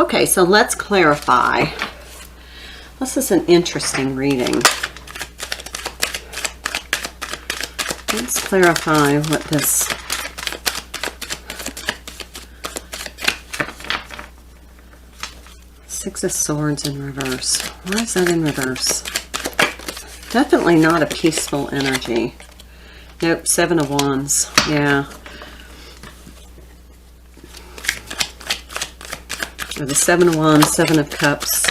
Okay, so let's clarify. This is an interesting reading. Let's clarify what this Six of Swords in reverse. Why is that in reverse? Definitely not a peaceful energy. Nope, Seven of Wands. Yeah. Or the Seven of Wands, Seven of Cups,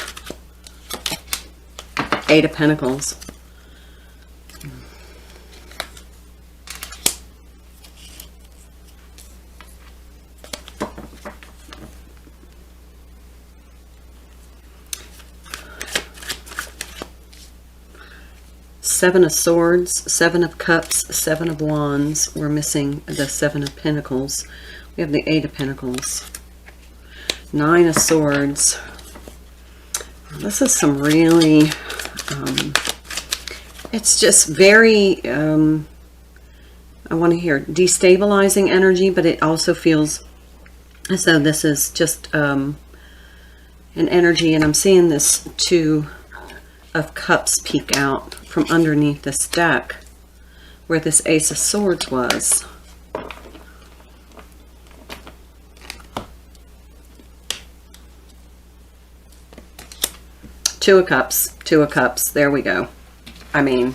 Eight of Pentacles. Seven of Swords, Seven of Cups, Seven of Wands. We're missing the Seven of Pentacles. We have the Eight of Pentacles. Nine of Swords. This is some really, it's just very, I want to hear destabilizing energy, but it also feels as though this is just an energy, and I'm seeing this Two of Cups peek out from underneath this deck where this Ace of Swords was. Two of Cups, Two of Cups, there we go. I mean,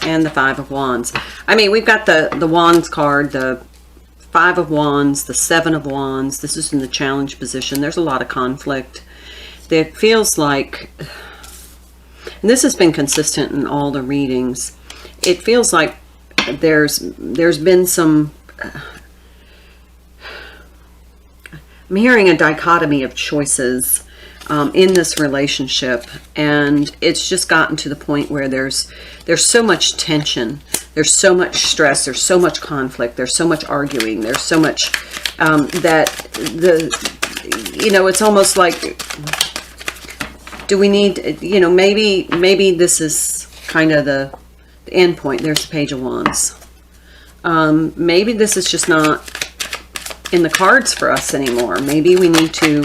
and the Five of Wands. I mean, we've got the Wands card, the Five of Wands, the Seven of Wands. This is in the challenge position. There's a lot of conflict. It feels like, and this has been consistent in all the readings, it feels like there's been some, I'm hearing a dichotomy of choices in this relationship, and it's just gotten to the point where there's so much tension, there's so much stress, there's so much conflict, there's so much arguing, there's so much that it's almost like, do we need, maybe this is kind of the end point. There's the Page of Wands. Maybe this is just not in the cards for us anymore. Maybe we need to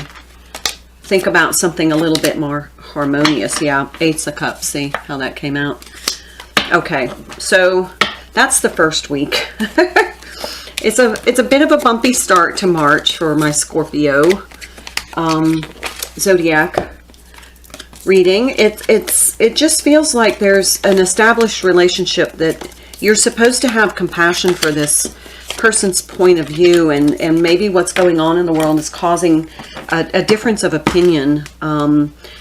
think about something a little bit more harmonious. Yeah, Ace of Cups. See how that came out? Okay, so that's the first week. It's a bit of a bumpy start to March for my Scorpio zodiac reading. It just feels like there's an established relationship that you're supposed to have compassion for this person's point of view, and maybe what's going on in the world is causing a difference of opinion.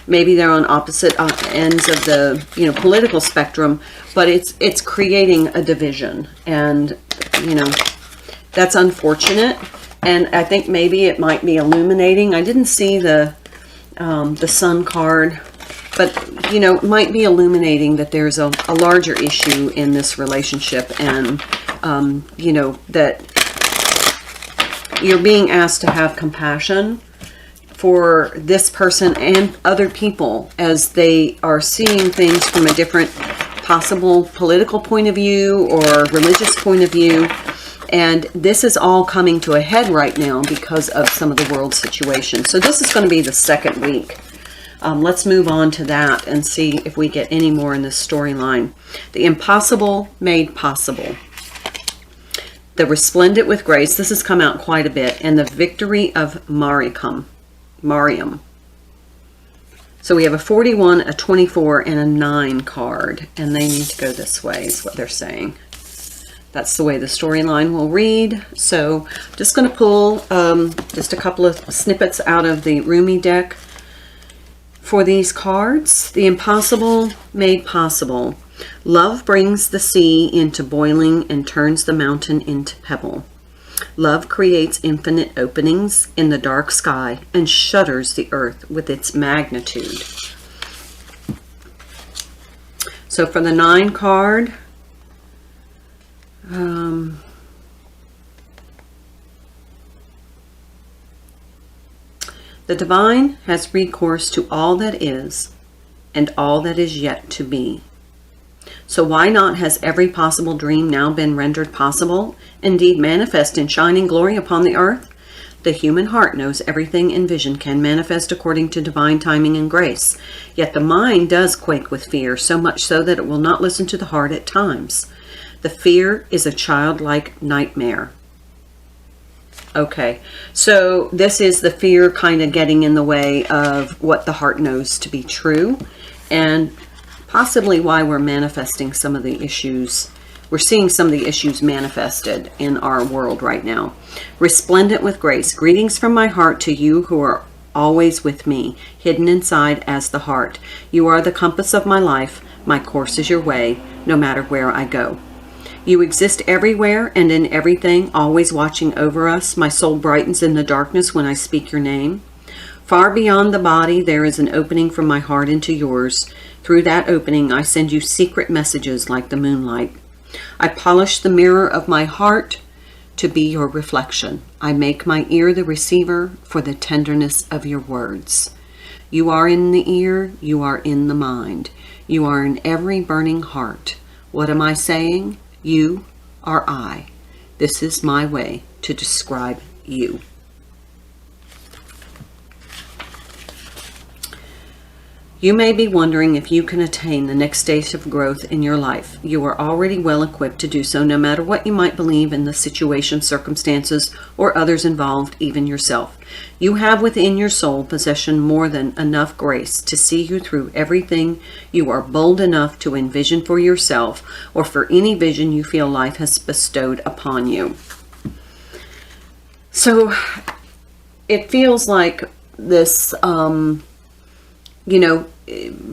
Maybe they're on opposite ends of the political spectrum, but it's creating a division, and that's unfortunate. And I think maybe it might be illuminating. I didn't see the Sun card, but it might be illuminating that there's a larger issue in this relationship, and that you're being asked to have compassion for this person and other people as they are seeing things from a different possible political point of view or religious point of view. And this is all coming to a head right now because of some of the world situation. So this is going to be the second week. Let's move on to that and see if we get any more in this storyline. The impossible made possible. The resplendent with grace. This has come out quite a bit. And the victory of Mariam. So we have a 41, a 24, and a 9 card. And they need to go this way is what they're saying. That's the way the storyline will read. So I'm just going to pull just a couple of snippets out of the Rumi deck for these cards. The impossible made possible. Love brings the sea into boiling and turns the mountain into pebble. Love creates infinite openings in the dark sky and shudders the earth with its magnitude. So for the 9 card, the divine has recourse to all that is and all that is yet to be. So why not has every possible dream now been rendered possible, indeed manifest in shining glory upon the earth? The human heart knows everything in vision can manifest according to divine timing and grace. Yet the mind does quake with fear, so much so that it will not listen to the heart at times. The fear is a childlike nightmare. Okay, so this is the fear kind of getting in the way of what the heart knows to be true, and possibly why we're manifesting some of the issues. We're seeing some of the issues manifested in our world right now. Resplendent with grace, greetings from my heart to you who are always with me, hidden inside as the heart. You are the compass of my life. My course is your way, no matter where I go. You exist everywhere and in everything, always watching over us. My soul brightens in the darkness when I speak your name. Far beyond the body, there is an opening from my heart into yours. Through that opening, I send you secret messages like the moonlight. I polish the mirror of my heart to be your reflection. I make my ear the receiver for the tenderness of your words. You are in the ear, you are in the mind. You are in every burning heart. What am I saying? You are I. This is my way to describe you. You may be wondering if you can attain the next stage of growth in your life. You are already well equipped to do so, no matter what you might believe in the situation, circumstances, or others involved, even yourself. You have within your soul possession more than enough grace to see you through everything you are bold enough to envision for yourself, or for any vision you feel life has bestowed upon you. So it feels like this,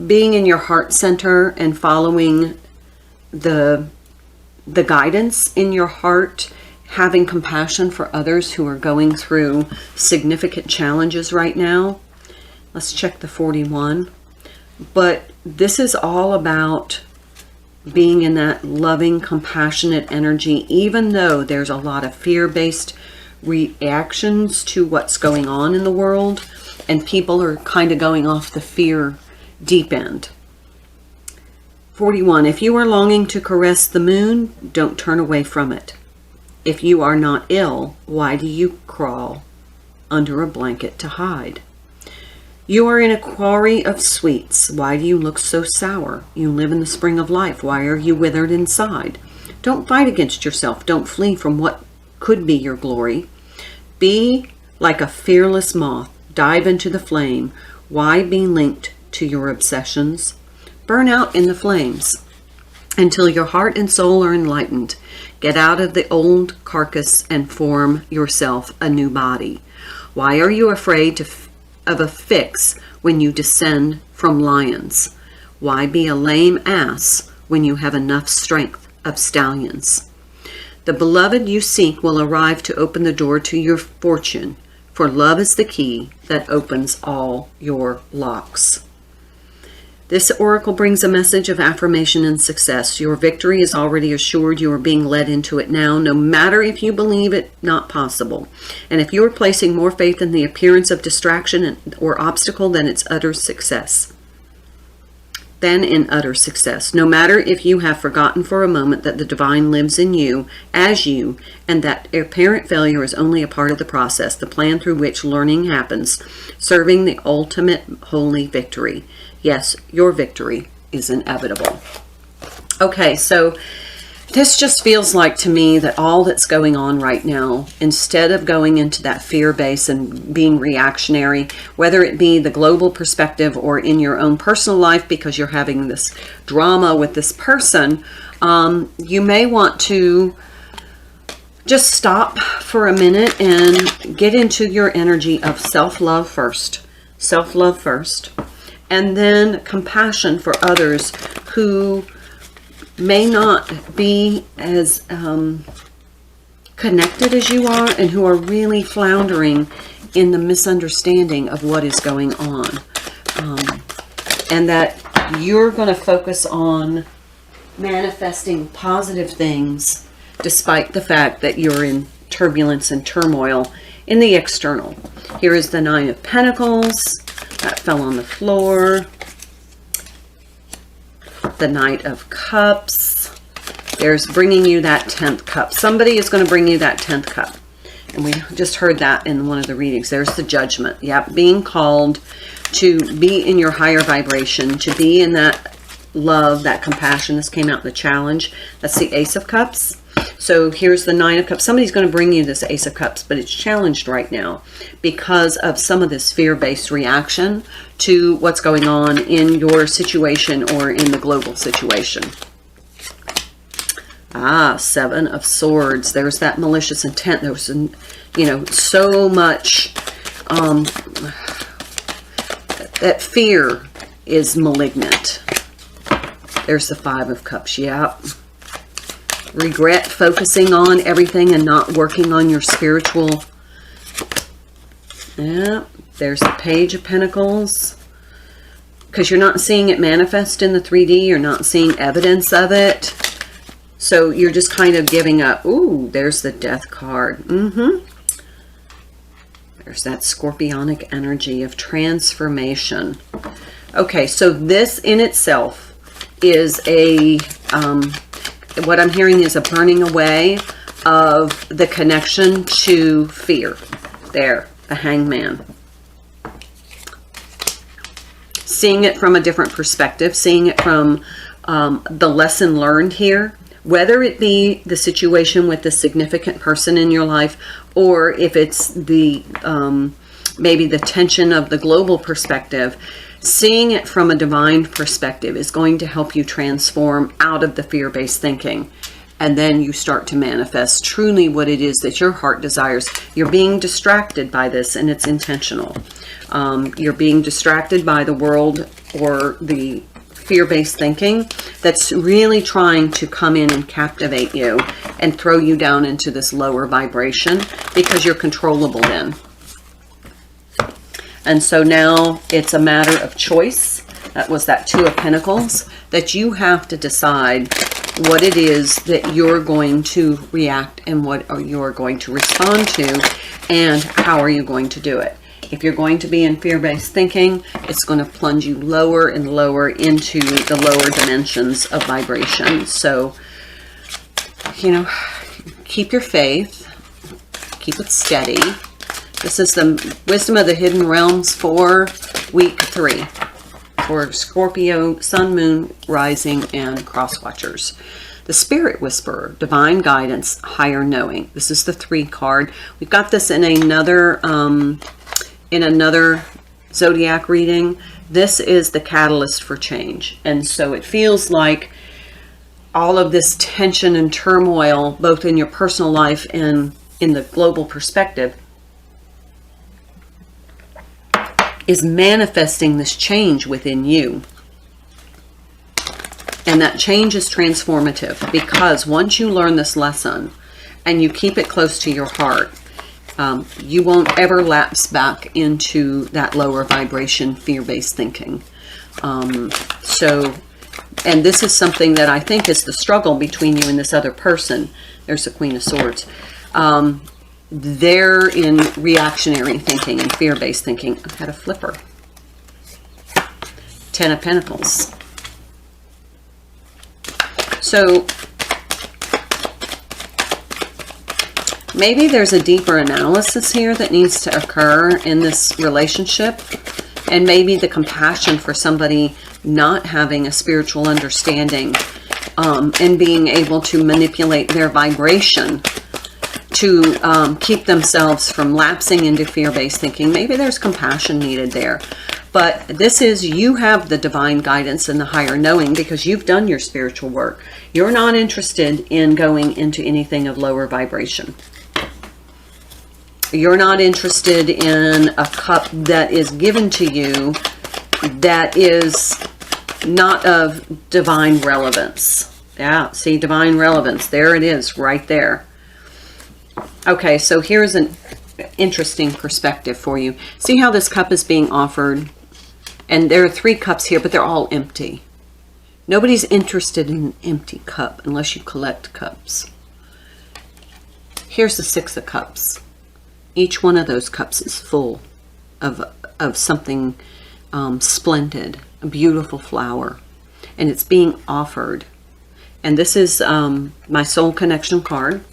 being in your heart center and following the guidance in your heart, having compassion for others who are going through significant challenges right now. Let's check the 41. But this is all about being in that loving, compassionate energy, even though there's a lot of fear-based reactions to what's going on in the world. And people are kind of going off the fear deep end. 41. If you are longing to caress the moon, don't turn away from it. If you are not ill, why do you crawl under a blanket to hide? You are in a quarry of sweets. Why do you look so sour? You live in the spring of life. Why are you withered inside? Don't fight against yourself. Don't flee from what could be your glory. Be like a fearless moth. Dive into the flame. Why be linked to your obsessions? Burn out in the flames until your heart and soul are enlightened. Get out of the old carcass and form yourself a new body. Why are you afraid of a fix when you descend from lions? Why be a lame ass when you have enough strength of stallions? The beloved you seek will arrive to open the door to your fortune. For love is the key that opens all your locks. This oracle brings a message of affirmation and success. Your victory is already assured. You are being led into it now, no matter if you believe it not possible. And if you are placing more faith in the appearance of distraction or obstacle than its utter success. No matter if you have forgotten for a moment that the divine lives in you, as you, and that apparent failure is only a part of the process, the plan through which learning happens, serving the ultimate holy victory. Yes, your victory is inevitable. Okay, so this just feels like to me that all that's going on right now, instead of going into that fear base and being reactionary, whether it be the global perspective or in your own personal life because you're having this drama with this person, you may want to just stop for a minute and get into your energy of self-love first. Self-love first. And then compassion for others who may not be as connected as you are and who are really floundering in the misunderstanding of what is going on. And that you're going to focus on manifesting positive things despite the fact that you're in turbulence and turmoil in the external. Here is the 9 of Pentacles. That fell on the floor. got the Knight of Cups. There's bringing you that 10th cup. Somebody is going to bring you that 10th cup. And we just heard that in one of the readings. There's the Judgment. Yep, being called to be in your higher vibration, to be in that love, that compassion. This came out in the challenge. That's the Ace of Cups. So here's the Nine of Cups. Somebody's going to bring you this Ace of Cups, but it's challenged right now because of some of this fear-based reaction to what's going on in your situation or in the global situation. Ah, Seven of Swords. There's that malicious intent. There was, so much that fear is malignant. There's the Five of Cups. Yep. Regret focusing on everything and not working on your spiritual. Yeah. There's the Page of Pentacles. Because you're not seeing it manifest in the 3D. You're not seeing evidence of it. So you're just kind of giving up. Ooh, there's the Death card. There's that scorpionic energy of transformation. Okay, so this in itself is a, what I'm hearing is a burning away of the connection to fear. There, the Hangman. Seeing it from a different perspective, seeing it from the lesson learned here. Whether it be the situation with the significant person in your life, or if it's the maybe the tension of the global perspective, seeing it from a divine perspective is going to help you transform out of the fear-based thinking. And then you start to manifest truly what it is that your heart desires. You're being distracted by this, and it's intentional. You're being distracted by the world or the fear-based thinking that's really trying to come in and captivate you and throw you down into this lower vibration because you're controllable then. And so now it's a matter of choice. That was that Two of Pentacles, that you have to decide what it is that you're going to react and what you're going to respond to, and how are you going to do it. If you're going to be in fear-based thinking, it's going to plunge you lower and lower into the lower dimensions of vibration. So, keep your faith. Keep it steady. This is the Wisdom of the Hidden Realms for week 3. For Scorpio, Sun, Moon, Rising, and Cross Watchers. The Spirit Whisperer, Divine Guidance, Higher Knowing. This is the 3 card. We've got this in another zodiac reading. This is the catalyst for change. And so it feels like all of this tension and turmoil, both in your personal life and in the global perspective, is manifesting this change within you. And that change is transformative, because once you learn this lesson and you keep it close to your heart, you won't ever lapse back into that lower vibration fear-based thinking. And this is something that I think is the struggle between you and this other person. There's the Queen of Swords. They're in reactionary thinking and fear-based thinking. I had a flipper. Ten of Pentacles. So maybe there's a deeper analysis here that needs to occur in this relationship. And maybe the compassion for somebody not having a spiritual understanding and being able to manipulate their vibration to keep themselves from lapsing into fear-based thinking. Maybe there's compassion needed there. But this is, you have the divine guidance and the higher knowing because you've done your spiritual work. You're not interested in going into anything of lower vibration. You're not interested in a cup that is given to you that is not of divine relevance. Yeah, see, divine relevance. There it is, right there. Okay, so here's an interesting perspective for you. See how this cup is being offered? And there are 3 cups here, but they're all empty. Nobody's interested in an empty cup unless you collect cups. Here's the 6 of Cups. Each one of those cups is full of something splendid, a beautiful flower. and it's being offered. And this is my soul connection card.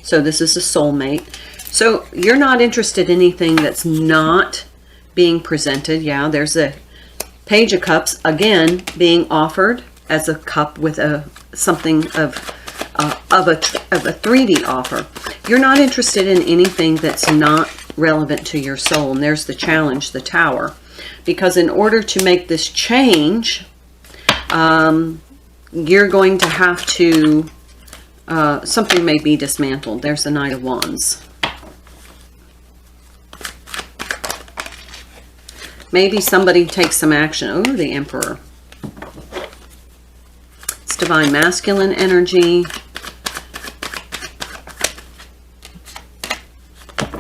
So this is a soulmate. So you're not interested in anything that's not being presented. Yeah, there's a Page of Cups, again, being offered as a cup with something of a 3D offer. You're not interested in anything that's not relevant to your soul. And there's the challenge, the Tower. Because in order to make this change, you're going to have to, something may be dismantled. There's the Knight of Wands. Maybe somebody takes some action. Oh, the Emperor. It's divine masculine energy.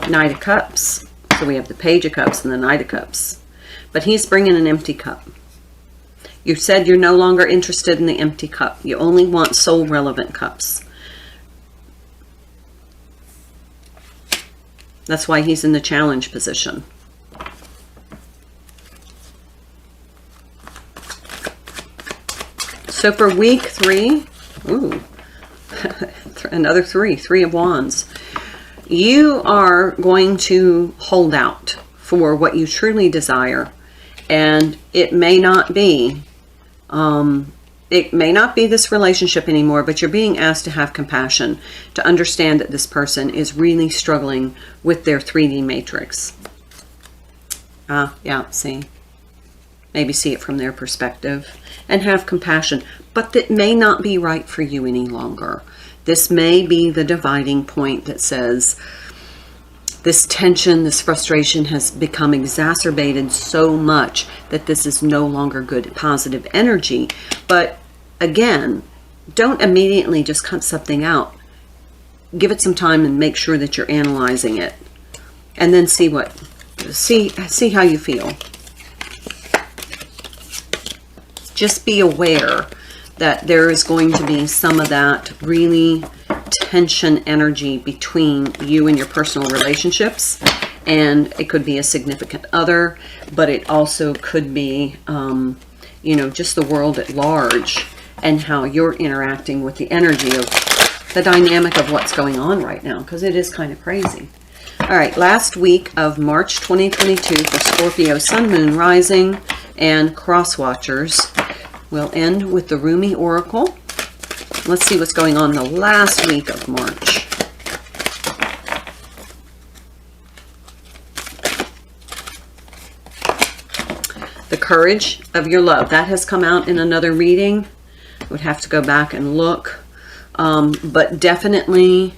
Knight of Cups. So we have the Page of Cups and the Knight of Cups. But he's bringing an empty cup. You said you're no longer interested in the empty cup. You only want soul relevant cups. That's why he's in the challenge position. So for week 3, ooh, another 3 of Wands. You are going to hold out for what you truly desire. And it may not be this relationship anymore, but you're being asked to have compassion, to understand that this person is really struggling with their 3D matrix. Yeah, see. Maybe see it from their perspective and have compassion, but that may not be right for you any longer. This may be the dividing point that says this tension, this frustration has become exacerbated so much that this is no longer good, positive energy. But again, don't immediately just cut something out. Give it some time and make sure that you're analyzing it. And then see how you feel. Just be aware that there is going to be some of that really tension energy between you and your personal relationships. And it could be a significant other, but it also could be, you know, just the world at large and how you're interacting with the energy of the dynamic of what's going on right now, because it is kind of crazy. All right, last week of March 2022 for Scorpio, Sun, Moon, Rising, and Cross Watchers. We'll end with the Rumi Oracle. Let's see what's going on the last week of March. The Courage of Your Love. That has come out in another reading. I would have to go back and look. But definitely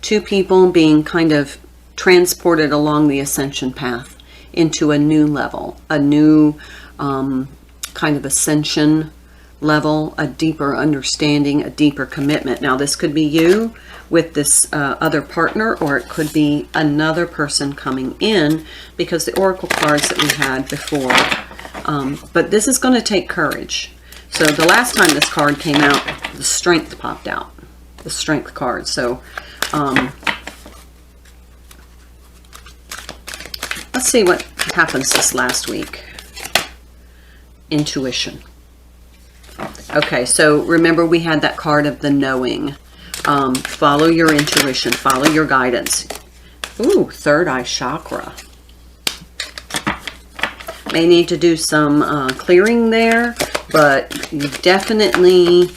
2 people being kind of transported along the ascension path into a new level, a new kind of ascension level, a deeper understanding, a deeper commitment. Now, this could be you with this other partner, or it could be another person coming in, because the oracle cards that we had before. But this is going to take courage. So the last time this card came out, the Strength popped out, the Strength card. So let's see what happens this last week. Intuition. Okay, so remember we had that card of the knowing. Follow your intuition, follow your guidance. Ooh, third eye chakra. May need to do some clearing there, but you definitely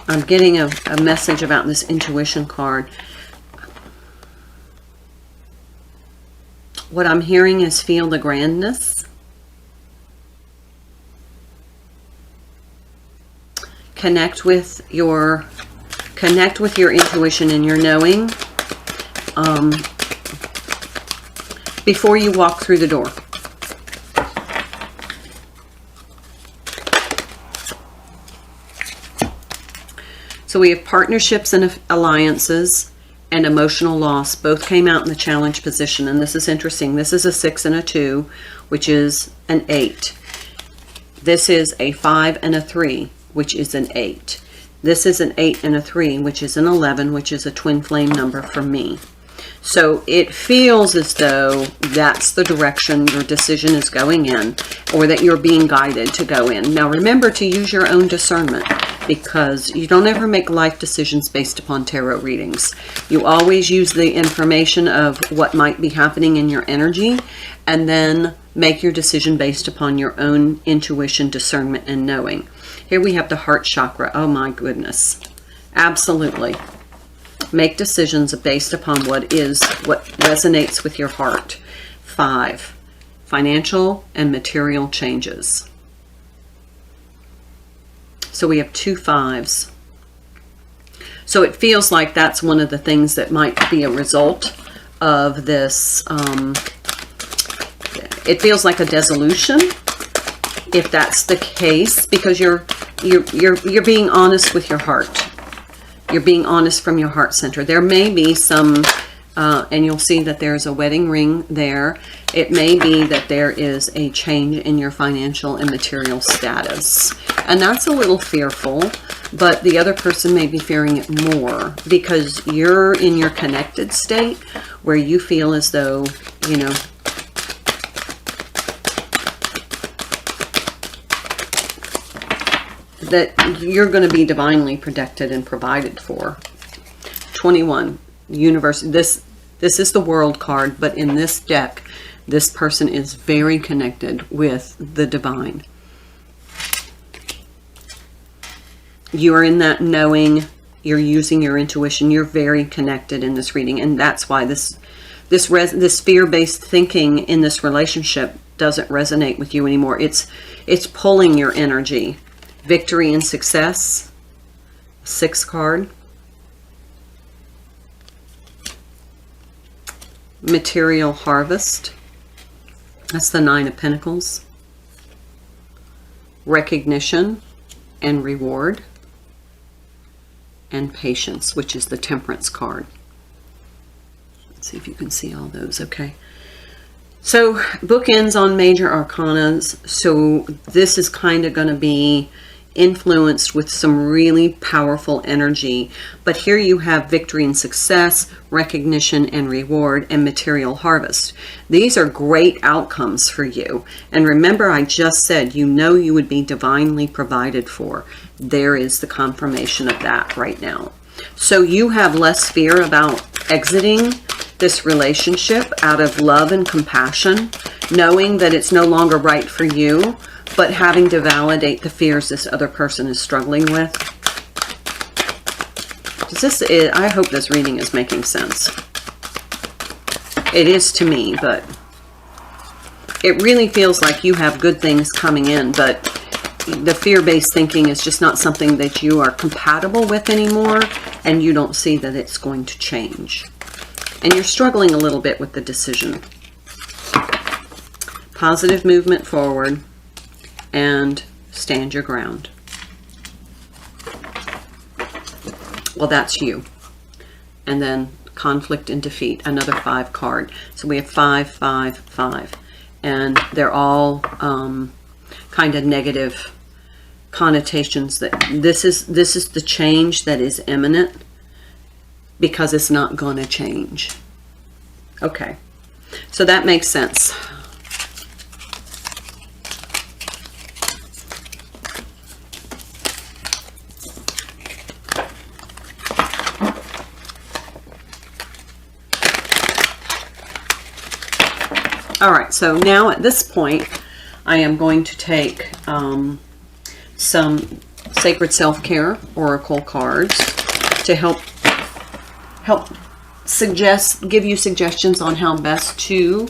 I'm getting a message about this intuition card. What I'm hearing is feel the grandness. Connect with your intuition and your knowing before you walk through the door. So we have partnerships and alliances and emotional loss. Both came out in the challenge position, and this is interesting. This is a 6 and a 2, which is an 8. This is a 5 and a 3, which is an 8. This is an 8 and a 3, which is an 11, which is a twin flame number for me. So it feels as though that's the direction your decision is going in, or that you're being guided to go in. Now remember to use your own discernment, because you don't ever make life decisions based upon tarot readings. You always use the information of what might be happening in your energy, and then make your decision based upon your own intuition, discernment, and knowing. Here we have the heart chakra. Oh my goodness. Absolutely. Make decisions based upon what resonates with your heart. 5, financial and material changes. So we have 2 5s. So it feels like that's one of the things that might be a result of this. It feels like a dissolution, if that's the case, because you're being honest with your heart. You're being honest from your heart center. There may be some, and you'll see that there's a wedding ring there. It may be that there is a change in your financial and material status. And that's a little fearful, but the other person may be fearing it more because you're in your connected state where you feel as though, you know, that you're going to be divinely protected and provided for. 21, universe. This is the world card, but in this deck, this person is very connected with the divine. You are in that knowing, you're using your intuition, you're very connected in this reading, and that's why this fear-based thinking in this relationship doesn't resonate with you anymore. It's pulling your energy. Victory and success, 6 card. Material harvest, that's the 9 of Pentacles. Recognition and reward. And patience, which is the Temperance card. Let's see if you can see all those. Okay. So bookends on major arcanas. So this is kind of going to be influenced with some really powerful energy, but here you have victory and success, recognition and reward, and material harvest. These are great outcomes for you, and remember I just said you know you would be divinely provided for. There is the confirmation of that right now. So you have less fear about exiting this relationship out of love and compassion, knowing that it's no longer right for you, but having to validate the fears this other person is struggling with. I hope this reading is making sense. It is to me, but it really feels like you have good things coming in, but the fear-based thinking is just not something that you are compatible with anymore, and you don't see that it's going to change. And you're struggling a little bit with the decision. Positive movement forward. And stand your ground. Well, that's you. And then conflict and defeat, another 5 card. So we have 5, 5, 5. And they're all kind of negative connotations that this is the change that is imminent because it's not going to change. Okay. So that makes sense. All right, so now at this point, I am going to take some Sacred Self-Care Oracle cards to give you suggestions on how best to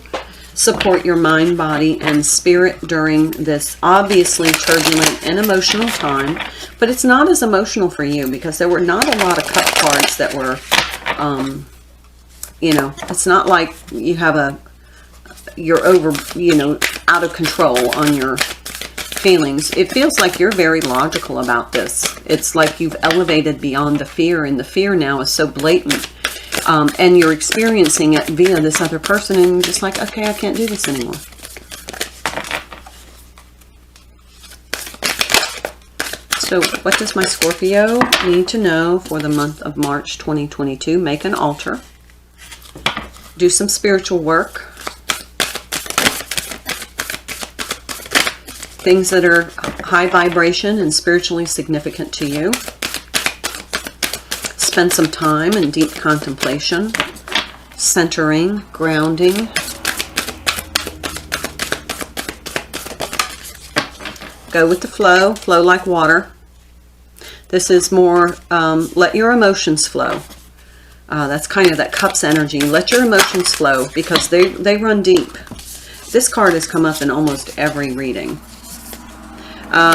support your mind, body, and spirit during this obviously turbulent and emotional time. But it's not as emotional for you because there were not a lot of cut cards that were, you know, it's not like you have you're over, you know, out of control on your feelings. It feels like you're very logical about this. It's like you've elevated beyond the fear, and the fear now is so blatant. And you're experiencing it via this other person, and you're just like, okay, I can't do this anymore. So what does my Scorpio need to know for the month of March 2022? Make an altar. Do some spiritual work. Things that are high vibration and spiritually significant to you. Spend some time in deep contemplation, centering, grounding. Go with the flow, flow like water. This is more, let your emotions flow. That's kind of that cups energy. Let your emotions flow because they run deep. This card has come up in almost every reading.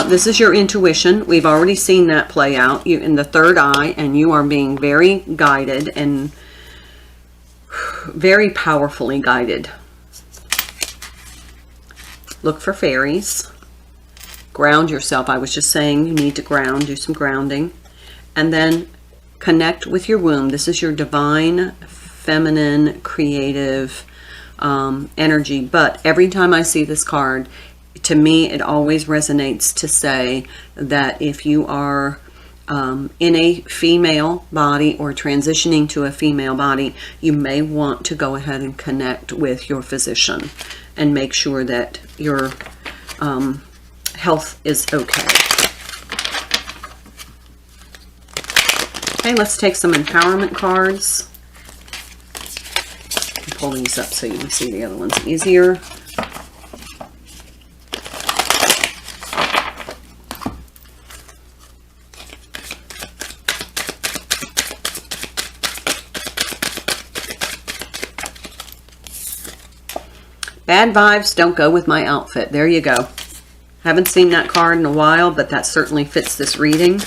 This is your intuition. We've already seen that play out in the third eye, and you are being very guided and very powerfully guided. Look for fairies. Ground yourself. I was just saying you need to ground, do some grounding. And then connect with your womb. This is your divine, feminine, creative energy. But every time I see this card, to me, it always resonates to say that if you are in a female body or transitioning to a female body, you may want to go ahead and connect with your physician and make sure that your health is okay. Okay, let's take some empowerment cards. Pull these up so you can see the other ones easier. Bad vibes don't go with my outfit. There you go. Haven't seen that card in a while, but that certainly fits this reading.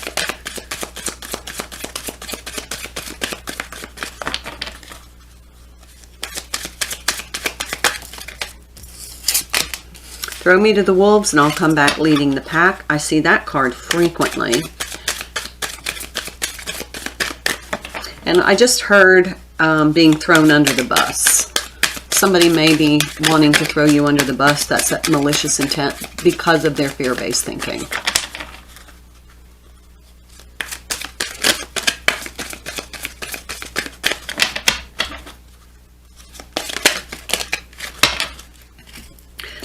Throw me to the wolves and I'll come back leading the pack. I see that card frequently. And I just heard being thrown under the bus. Somebody may be wanting to throw you under the bus. That's that malicious intent because of their fear-based thinking.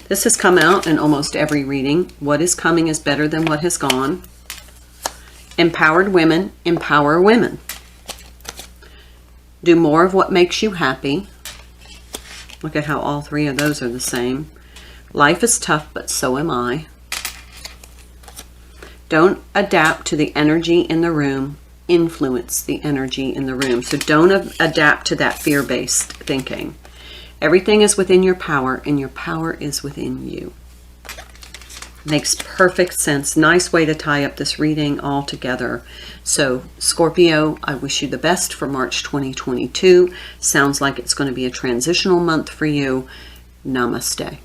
This has come out in almost every reading. What is coming is better than what has gone. Empowered women empower women. Do more of what makes you happy. Look at how all three of those are the same. Life is tough, but so am I. Don't adapt to the energy in the room. Influence the energy in the room. So don't adapt to that fear-based thinking. Everything is within your power, and your power is within you. Makes perfect sense. Nice way to tie up this reading all together. So, Scorpio, I wish you the best for March 2022. Sounds like it's going to be a transitional month for you. Namaste.